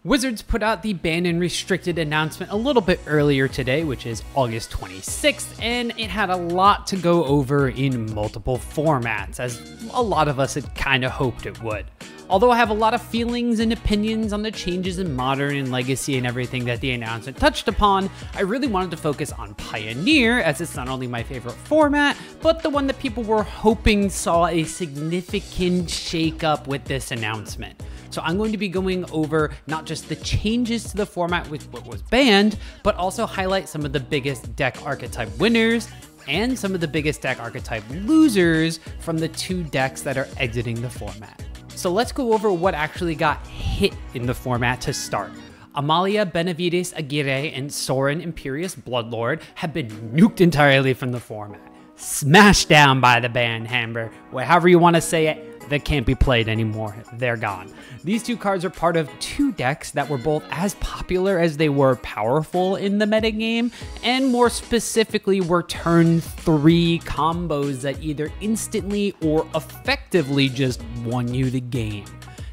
Wizards put out the banned and restricted announcement a little bit earlier today, which is August 26th, and it had a lot to go over in multiple formats, as a lot of us had kind of hoped it would. Although I have a lot of feelings and opinions on the changes in Modern and Legacy and everything that the announcement touched upon, I really wanted to focus on Pioneer, as it's not only my favorite format, but the one that people were hoping saw a significant shakeup with this announcement. So I'm going to be going over not just the changes to the format with what was banned, but also highlight some of the biggest deck archetype winners and some of the biggest deck archetype losers from the two decks that are exiting the format. So let's go over what actually got hit in the format to start. Amalia, Benavides, Ygra, and Sorin, Imperious Bloodlord, have been nuked entirely from the format. Smashed down by the ban hammer, however you want to say it. They can't be played anymore. They're gone. These two cards are part of two decks that were both as popular as they were powerful in the metagame, and more specifically were turn 3 combos that either instantly or effectively just won you the game.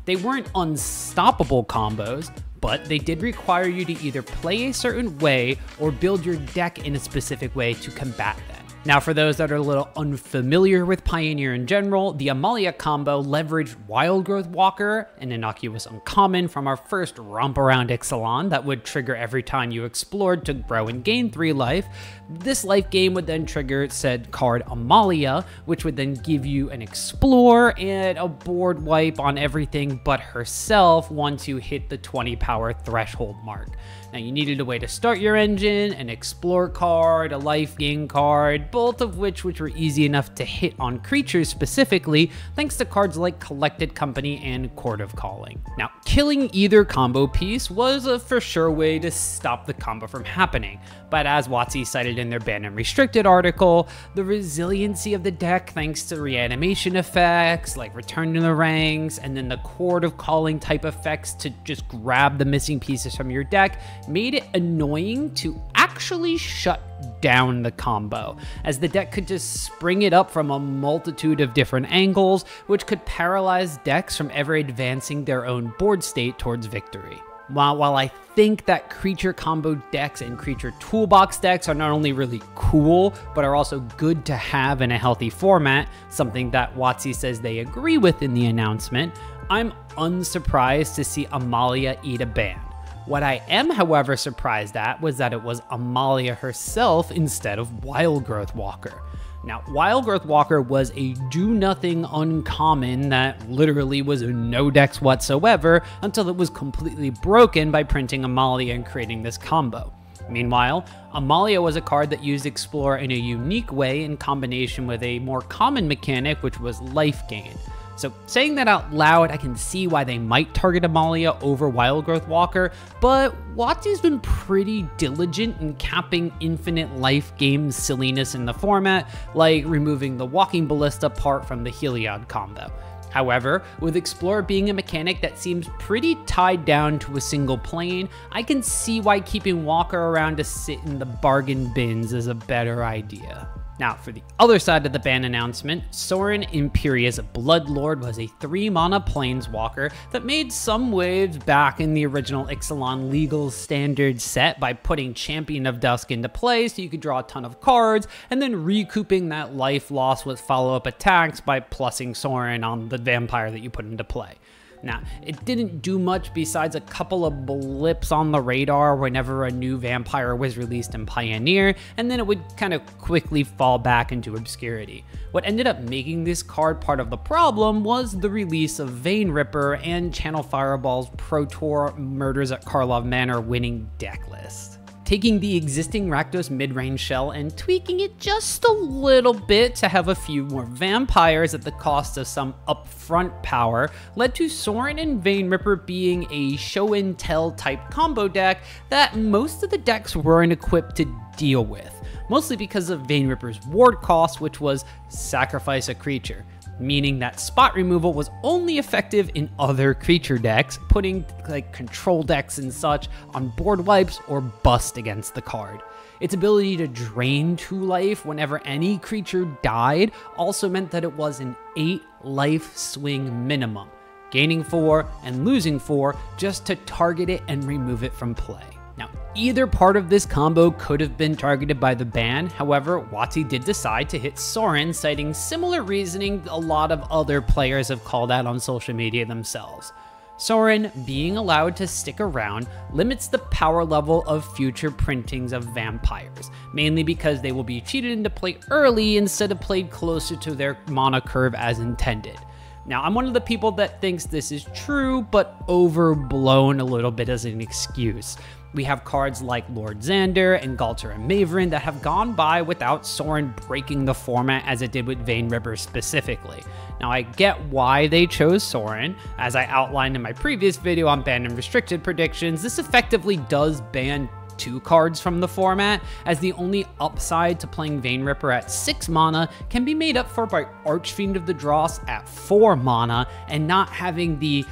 They weren't unstoppable combos, but they did require you to either play a certain way or build your deck in a specific way to combat them. Now, for those that are a little unfamiliar with Pioneer in general, the Amalia combo leveraged Wild Growth Walker, an innocuous uncommon from our first Romp Around Ixalan that would trigger every time you explored to grow and gain 3 life. This life gain would then trigger said card Amalia, which would then give you an Explore and a board wipe on everything but herself once you hit the 20 power threshold mark. Now, you needed a way to start your engine, an Explore card, a life gain card, both of which were easy enough to hit on creatures specifically, thanks to cards like Collected Company and Court of Calling. Now, killing either combo piece was a for sure way to stop the combo from happening, but as WotC cited in their banned and restricted article, the resiliency of the deck thanks to reanimation effects like Return to the Ranks, and then the Court of Calling type effects to just grab the missing pieces from your deck, made it annoying to actually shut down the combo, as the deck could just spring it up from a multitude of different angles, which could paralyze decks from ever advancing their own board state towards victory. While I think that creature combo decks and creature toolbox decks are not only really cool, but are also good to have in a healthy format, something that WotC says they agree with in the announcement, I'm unsurprised to see Amalia eat a ban. What I am, however, surprised at was that it was Amalia herself instead of Wild Growth Walker. Now, Wild Growth Walker was a do-nothing uncommon that literally was no decks whatsoever until it was completely broken by printing Amalia and creating this combo. Meanwhile, Amalia was a card that used Explore in a unique way in combination with a more common mechanic, which was life gain. So saying that out loud, I can see why they might target Amalia over Wild Growth Walker, but WotC's been pretty diligent in capping infinite life game silliness in the format, like removing the Walking Ballista part from the Heliod combo. However, with Explorer being a mechanic that seems pretty tied down to a single plane, I can see why keeping Walker around to sit in the bargain bins is a better idea. Now, for the other side of the ban announcement, Sorin, Imperious Bloodlord was a 3-mana planeswalker that made some waves back in the original Ixalan legal standard set by putting Champion of Dusk into play so you could draw a ton of cards, and then recouping that life loss with follow-up attacks by plussing Sorin on the vampire that you put into play. Now, it didn't do much besides a couple of blips on the radar whenever a new vampire was released in Pioneer, and then it would kind of quickly fall back into obscurity. What ended up making this card part of the problem was the release of Vein Ripper and Channel Fireball's Pro Tour Murders at Karlov Manor winning deck list. Taking the existing Rakdos mid-range shell and tweaking it just a little bit to have a few more vampires at the cost of some upfront power led to Sorin and Vein Ripper being a show and tell type combo deck that most of the decks weren't equipped to deal with, mostly because of Vein Ripper's ward cost, which was sacrifice a creature, meaning that spot removal was only effective in other creature decks, putting like control decks and such on board wipes or bust against the card. Its ability to drain 2 life whenever any creature died also meant that it was an 8 life swing minimum. gaining 4 and losing 4 just to target it and remove it from play. Now, either part of this combo could have been targeted by the ban. However, WotC did decide to hit Sorin, citing similar reasoning a lot of other players have called out on social media themselves. Sorin being allowed to stick around limits the power level of future printings of vampires, mainly because they will be cheated into play early instead of played closer to their mana curve as intended. Now, I'm one of the people that thinks this is true, but overblown a little bit as an excuse. We have cards like Lord Xander and Galter and Maverin that have gone by without Sorin breaking the format as it did with Vayne Ripper specifically. Now, I get why they chose Sorin. As I outlined in my previous video on banned and restricted predictions, this effectively does ban 2 cards from the format, as the only upside to playing Vayne Ripper at 6 mana can be made up for by Archfiend of the Dross at 4 mana and not having the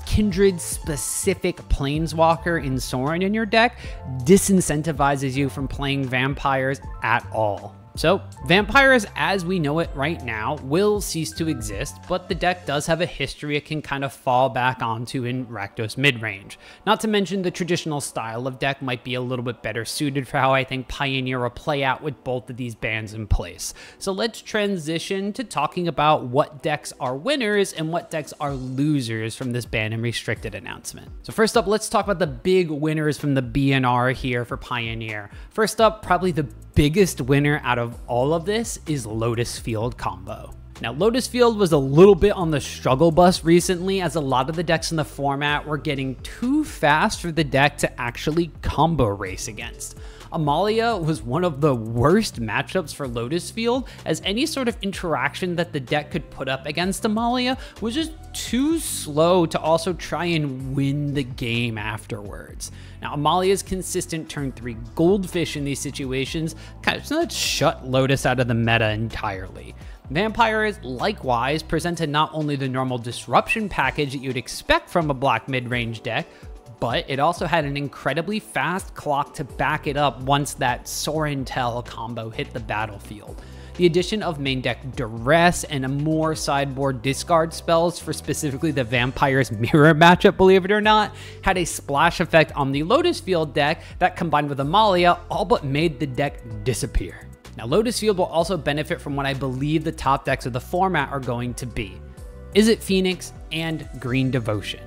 Kindred specific Planeswalker in Sorin in your deck disincentivizes you from playing vampires at all. So, vampires as we know it right now will cease to exist, but the deck does have a history it can kind of fall back onto in Rakdos midrange. Not to mention the traditional style of deck might be a little bit better suited for how I think Pioneer will play out with both of these bans in place. So let's transition to talking about what decks are winners and what decks are losers from this ban and restricted announcement. So first up, let's talk about the big winners from the B&R here for Pioneer. First up, probably the biggest winner out of all of this is Lotus Field combo. Now, Lotus Field was a little bit on the struggle bus recently, as a lot of the decks in the format were getting too fast for the deck to actually combo race against. Amalia was one of the worst matchups for Lotus Field, as any sort of interaction that the deck could put up against Amalia was just too slow to also try and win the game afterwards. Now, Amalia's consistent turn 3 goldfish in these situations kind of shut Lotus out of the meta entirely. Vampires, likewise, presented not only the normal disruption package that you'd expect from a black mid-range deck, but it also had an incredibly fast clock to back it up once that Sorin Tell combo hit the battlefield. The addition of main deck Duress and a more sideboard discard spells for specifically the Vampires Mirror matchup, believe it or not, had a splash effect on the Lotus Field deck that, combined with Amalia, all but made the deck disappear. Now, Lotus Field will also benefit from what I believe the top decks of the format are going to be. Izzet Phoenix and Green Devotion.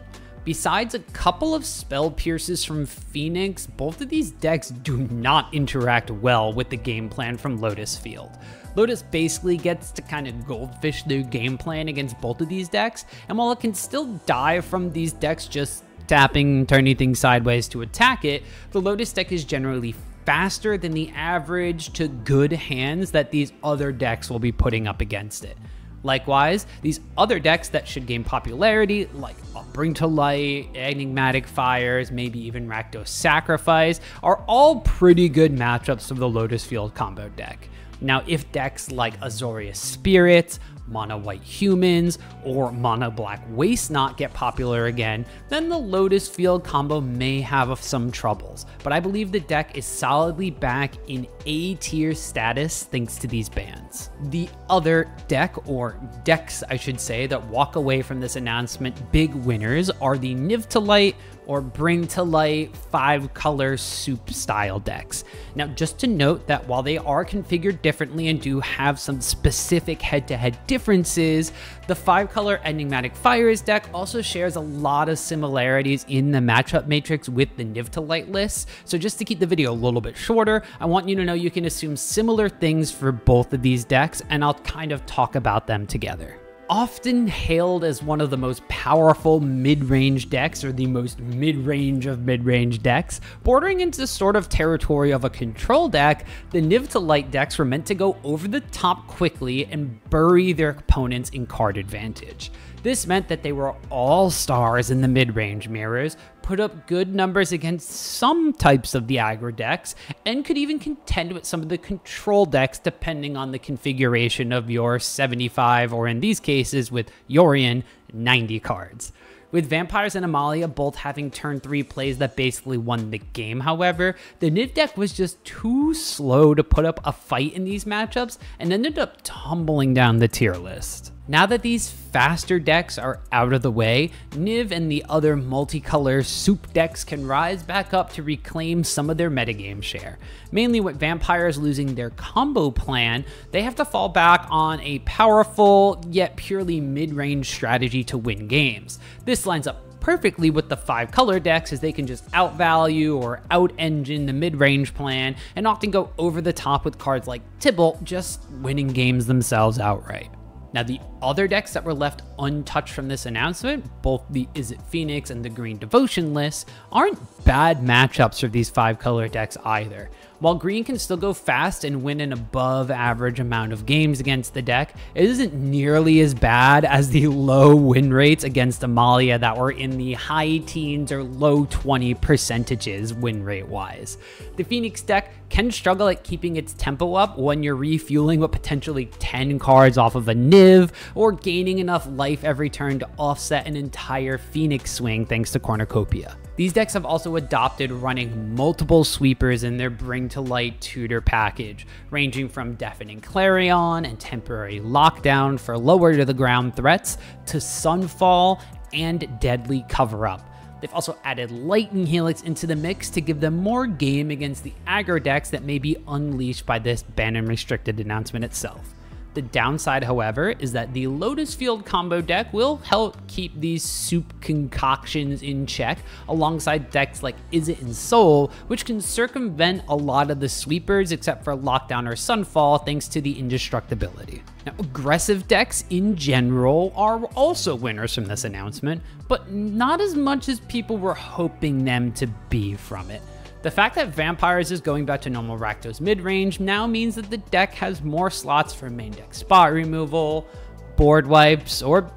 Besides a couple of spell pierces from Phoenix, both of these decks do not interact well with the game plan from Lotus Field. Lotus basically gets to kind of goldfish their game plan against both of these decks, and while it can still die from these decks just tapping, turning things sideways to attack it, the Lotus deck is generally faster than the average to good hands that these other decks will be putting up against it. Likewise, these other decks that should gain popularity, like Bring to Light, Enigmatic Fires, maybe even Rakdos Sacrifice, are all pretty good matchups for the Lotus Field combo deck. Now, if decks like Azorius Spirits, Mono White Humans, or Mono Black Waste Not get popular again, then the Lotus Field combo may have some troubles, but I believe the deck is solidly back in A-tier status thanks to these bans. The other deck, or decks I should say, that walk away from this announcement big winners are the Niv to Light or Bring to Light 5-color soup style decks. Now, just to note that while they are configured differently and do have some specific head-to-head differences, the 5-color Enigmatic Fires deck also shares a lot of similarities in the matchup matrix with the Niv to Light lists. So just to keep the video a little bit shorter, I want you to know you can assume similar things for both of these decks, and I'll kind of talk about them together. Often hailed as one of the most powerful mid-range decks, or the most mid-range of mid-range decks, bordering into the sort of territory of a control deck, the Niv to Light decks were meant to go over the top quickly and bury their opponents in card advantage. This meant that they were all stars in the mid-range mirrors, put up good numbers against some types of the aggro decks, and could even contend with some of the control decks depending on the configuration of your 75, or in these cases with Yorion, 90 cards. With Vampires and Amalia both having turn 3 plays that basically won the game, however, the Niv deck was just too slow to put up a fight in these matchups and ended up tumbling down the tier list. Now that these faster decks are out of the way, Niv and the other multicolor soup decks can rise back up to reclaim some of their metagame share. Mainly with vampires losing their combo plan, they have to fall back on a powerful yet purely mid-range strategy to win games. This lines up perfectly with the 5 color decks, as they can just outvalue or out-engine the mid-range plan and often go over the top with cards like Tybalt, just winning games themselves outright. Now, the other decks that were left untouched from this announcement, both the Is It Phoenix and the Green Devotion lists, aren't bad matchups for these 5 color decks either. While green can still go fast and win an above average amount of games against the deck, it isn't nearly as bad as the low win rates against Amalia that were in the high teens or low 20% win rate wise. The Phoenix deck can struggle at keeping its tempo up when you're refueling with potentially 10 cards off of a Niv, or gaining enough life every turn to offset an entire Phoenix swing thanks to Cornucopia. These decks have also adopted running multiple sweepers in their Bring to Light tutor package, ranging from Deafening Clarion and Temporary Lockdown for lower to the ground threats, to Sunfall and Deadly Cover-Up. They've also added Lightning Helix into the mix to give them more game against the aggro decks that may be unleashed by this ban and restricted announcement itself. The downside, however, is that the Lotus Field combo deck will help keep these soup concoctions in check alongside decks like Is It and Soul, which can circumvent a lot of the sweepers except for Lockdown or Sunfall thanks to the indestructibility. Now, aggressive decks in general are also winners from this announcement, but not as much as people were hoping them to be from it. The fact that Vampires is going back to normal Rakdos mid-range now means that the deck has more slots for main deck spot removal, board wipes, or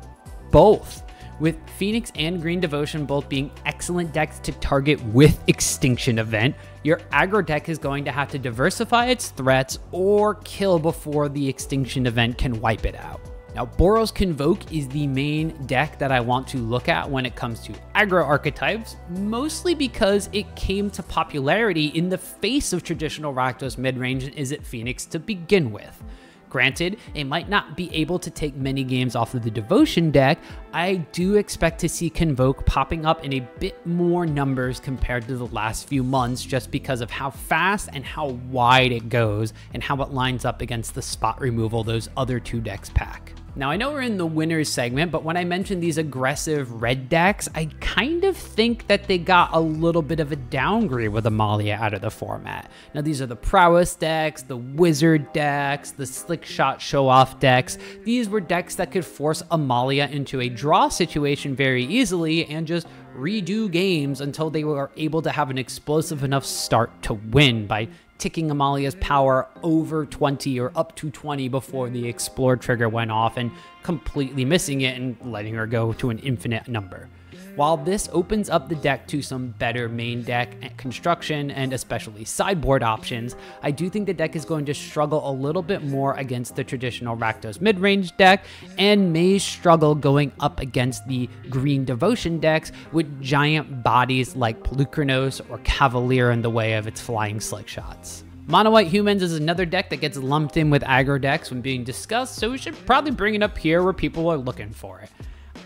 both. With Phoenix and Green Devotion both being excellent decks to target with Extinction Event, your aggro deck is going to have to diversify its threats or kill before the Extinction Event can wipe it out. Now, Boros Convoke is the main deck that I want to look at when it comes to aggro archetypes, mostly because it came to popularity in the face of traditional Rakdos midrange and Is It Phoenix to begin with. Granted, it might not be able to take many games off of the Devotion deck, I do expect to see Convoke popping up in a bit more numbers compared to the last few months, just because of how fast and how wide it goes and how it lines up against the spot removal those other 2 decks pack. Now, I know we're in the winners segment, but when I mentioned these aggressive red decks, I kind of think that they got a little bit of a downgrade with Amalia out of the format. Now, these are the Prowess decks, the Wizard decks, the Slick Shot Show-Off decks. These were decks that could force Amalia into a draw situation very easily and just redo games until they were able to have an explosive enough start to win by ticking Amalia's power over 20 or up to 20 before the Explore trigger went off and completely missing it and letting her go to an infinite number. While this opens up the deck to some better main deck construction and especially sideboard options, I do think the deck is going to struggle a little bit more against the traditional Rakdos midrange deck and may struggle going up against the Green Devotion decks with giant bodies like Pelucranos or Cavalier in the way of its flying slick shots. Mono White Humans is another deck that gets lumped in with aggro decks when being discussed, so we should probably bring it up here where people are looking for it.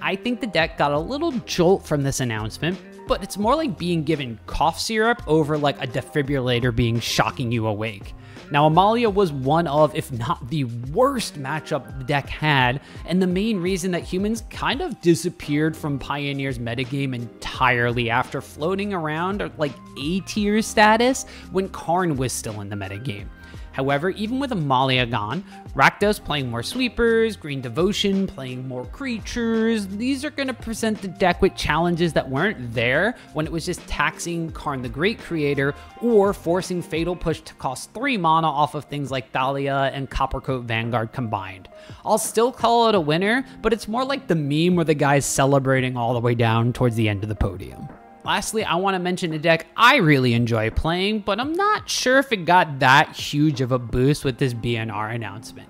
I think the deck got a little jolt from this announcement, but it's more like being given cough syrup over like a defibrillator being shocking you awake. Now, Amalia was one of, if not the worst matchup the deck had, and the main reason that humans kind of disappeared from Pioneer's metagame entirely after floating around at like A-tier status when Karn was still in the metagame. However, even with Amalia gone, Rakdos playing more sweepers, Green Devotion playing more creatures, these are going to present the deck with challenges that weren't there when it was just taxing Karn the Great Creator or forcing Fatal Push to cost 3 mana off of things like Thalia and Coppercoat Vanguard combined. I'll still call it a winner, but it's more like the meme where the guy's celebrating all the way down towards the end of the podium. Lastly, I want to mention a deck I really enjoy playing, but I'm not sure if it got that huge of a boost with this B&R announcement.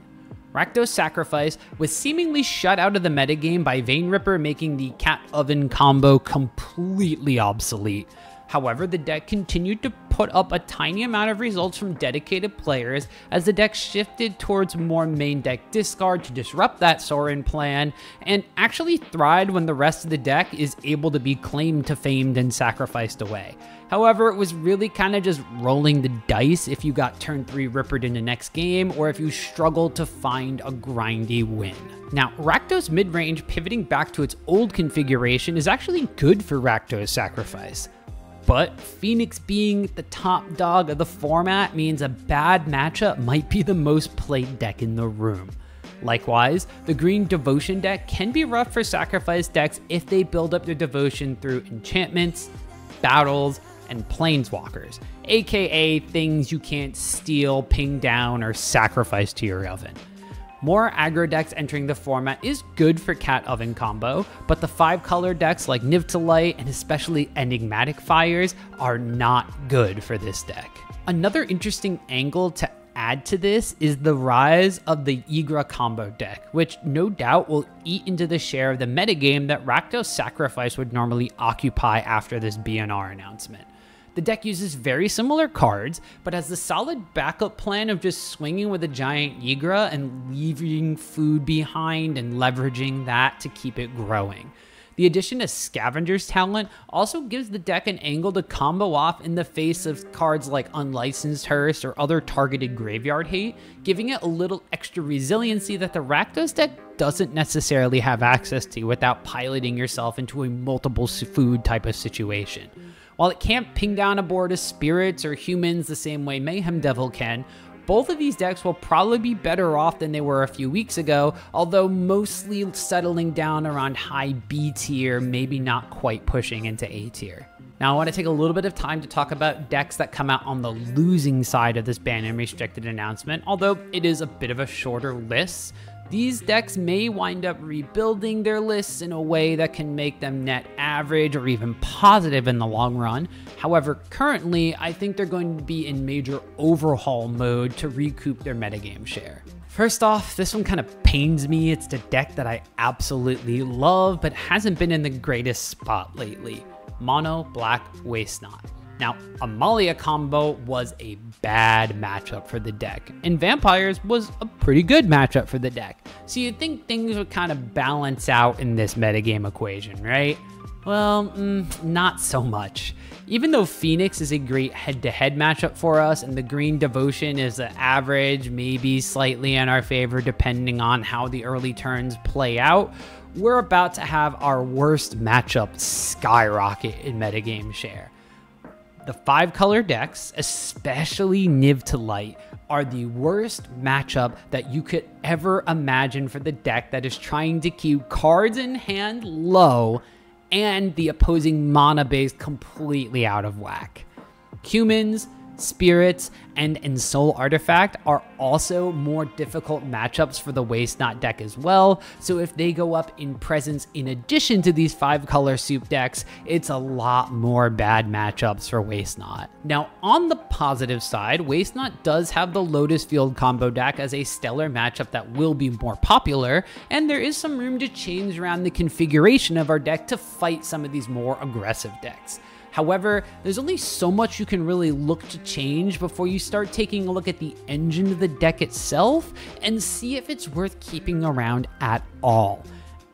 Rakdos Sacrifice was seemingly shut out of the metagame by Vein Ripper making the Cat Oven combo completely obsolete. However, the deck continued to put up a tiny amount of results from dedicated players as the deck shifted towards more main deck discard to disrupt that Sorin plan, and actually thrived when the rest of the deck is able to be claimed to famed and sacrificed away. However, it was really kind of just rolling the dice if you got turn 3 rippered in the next game, or if you struggled to find a grindy win. Now, Rakdos mid-range pivoting back to its old configuration is actually good for Rakdos Sacrifice. But Phoenix being the top dog of the format means a bad matchup might be the most played deck in the room. Likewise, the green Devotion deck can be rough for Sacrifice decks if they build up their Devotion through enchantments, battles, and planeswalkers, aka things you can't steal, ping down, or sacrifice to your oven. More aggro decks entering the format is good for Cat Oven combo, but the 5-color decks like Niv-to-Light and especially Enigmatic Fires are not good for this deck. Another interesting angle to add to this is the rise of the Ygra combo deck, which no doubt will eat into the share of the metagame that Rakdos Sacrifice would normally occupy after this B&R announcement. The deck uses very similar cards, but has the solid backup plan of just swinging with a giant Ygra and leaving food behind and leveraging that to keep it growing. The addition of Scavenger's talent also gives the deck an angle to combo off in the face of cards like Unlicensed Hearse or other targeted graveyard hate, giving it a little extra resiliency that the Rakdos deck doesn't necessarily have access to without piloting yourself into a multiple food type of situation. While it can't ping down a board of spirits or humans the same way Mayhem Devil can, both of these decks will probably be better off than they were a few weeks ago, although mostly settling down around high B tier, maybe not quite pushing into A tier. Now I want to take a little bit of time to talk about decks that come out on the losing side of this ban and restricted announcement, although it is a bit of a shorter list. These decks may wind up rebuilding their lists in a way that can make them net average or even positive in the long run. However, currently, I think they're going to be in major overhaul mode to recoup their metagame share. First off, this one kind of pains me. It's the deck that I absolutely love, but hasn't been in the greatest spot lately. Mono Black Waste Not. Now, Amalia combo was a bad matchup for the deck, and Vampires was a pretty good matchup for the deck. So you'd think things would kind of balance out in this metagame equation, right? Well, not so much. Even though Phoenix is a great head-to-head matchup for us, and the green Devotion is an average, maybe slightly in our favor depending on how the early turns play out, we're about to have our worst matchup skyrocket in metagame share. The 5-color decks, especially Niv-to-Light, are the worst matchup that you could ever imagine for the deck that is trying to keep cards in hand low and the opposing mana base completely out of whack. Humans, Spirits, and Ensoul Artifact are also more difficult matchups for the Waste Not deck as well, so if they go up in presence in addition to these 5-color soup decks, it's a lot more bad matchups for Waste Not. Now, on the positive side, Waste Not does have the Lotus Field combo deck as a stellar matchup that will be more popular, and there is some room to change around the configuration of our deck to fight some of these more aggressive decks. However, there's only so much you can really look to change before you start taking a look at the engine of the deck itself and see if it's worth keeping around at all.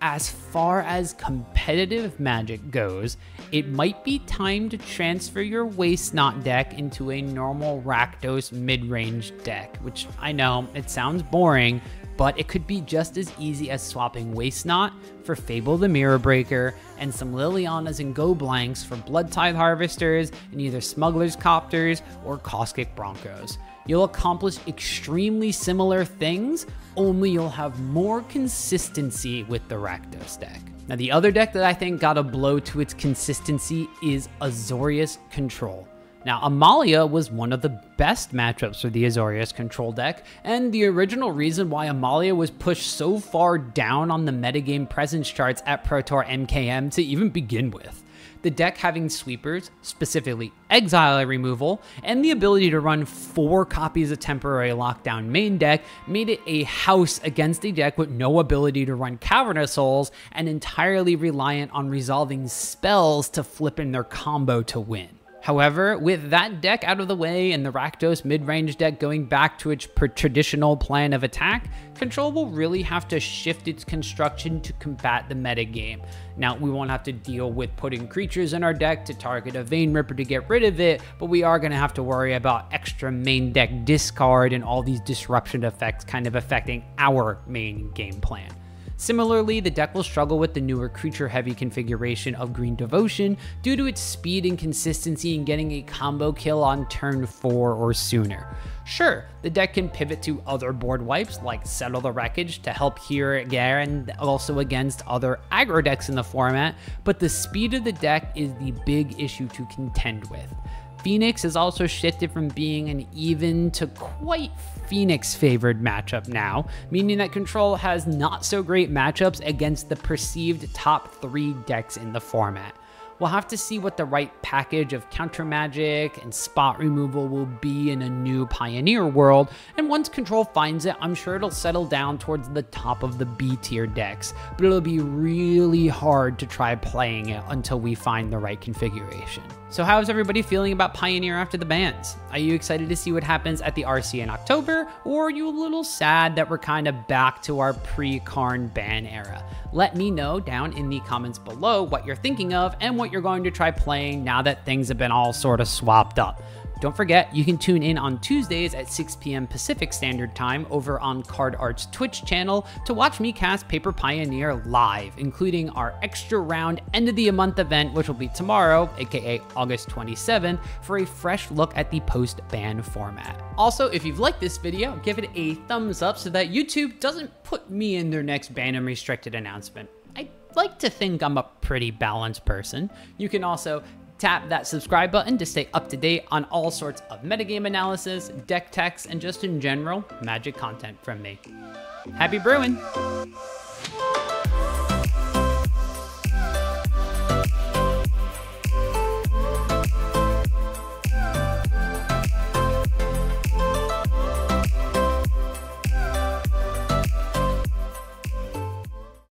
As far as competitive Magic goes, it might be time to transfer your Waste Not deck into a normal Rakdos mid-range deck, which I know, it sounds boring, but it could be just as easy as swapping Waste Not for Fable the Mirror Breaker and some Lilianas and Go Blanks for Blood Tithe Harvesters and either Smuggler's Copters or Caustic Broncos. You'll accomplish extremely similar things, only you'll have more consistency with the Rakdos deck. Now, the other deck that I think got a blow to its consistency is Azorius Control. Now, Amalia was one of the best matchups for the Azorius Control deck, and the original reason why Amalia was pushed so far down on the metagame presence charts at Pro Tour MKM to even begin with. The deck having sweepers, specifically exile removal, and the ability to run 4 copies of Temporary Lockdown main deck made it a house against a deck with no ability to run Cavernous Souls and entirely reliant on resolving spells to flip in their combo to win. However, with that deck out of the way and the Rakdos mid-range deck going back to its traditional plan of attack, Control will really have to shift its construction to combat the metagame. Now, we won't have to deal with putting creatures in our deck to target a Vein Ripper to get rid of it, but we are going to have to worry about extra main deck discard and all these disruption effects kind of affecting our main game plan. Similarly, the deck will struggle with the newer creature-heavy configuration of Green Devotion due to its speed and consistency in getting a combo kill on turn 4 or sooner. Sure, the deck can pivot to other board wipes like Settle the Wreckage to help here again and also against other aggro decks in the format, but the speed of the deck is the big issue to contend with. Phoenix has also shifted from being an even to quite Phoenix favored matchup now, meaning that Control has not so great matchups against the perceived top 3 decks in the format. We'll have to see what the right package of counter magic and spot removal will be in a new Pioneer world, and once Control finds it, I'm sure it'll settle down towards the top of the B tier decks, but it'll be really hard to try playing it until we find the right configuration. So how is everybody feeling about Pioneer after the bans? Are you excited to see what happens at the RC in October, or are you a little sad that we're kind of back to our pre-Karn ban era? Let me know down in the comments below what you're thinking of and what you're going to try playing now that things have been all sort of swapped up. Don't forget, you can tune in on Tuesdays at 6 p.m. Pacific Standard Time over on Card Art's Twitch channel to watch me cast Paper Pioneer live, including our extra round end of the month event, which will be tomorrow, aka August 27th, for a fresh look at the post-ban format. Also, if you've liked this video, give it a thumbs up so that YouTube doesn't put me in their next ban and restricted announcement. I like to think I'm a pretty balanced person. You can also tap that subscribe button to stay up to date on all sorts of metagame analysis, deck techs, and just in general, Magic content from me. Happy brewing!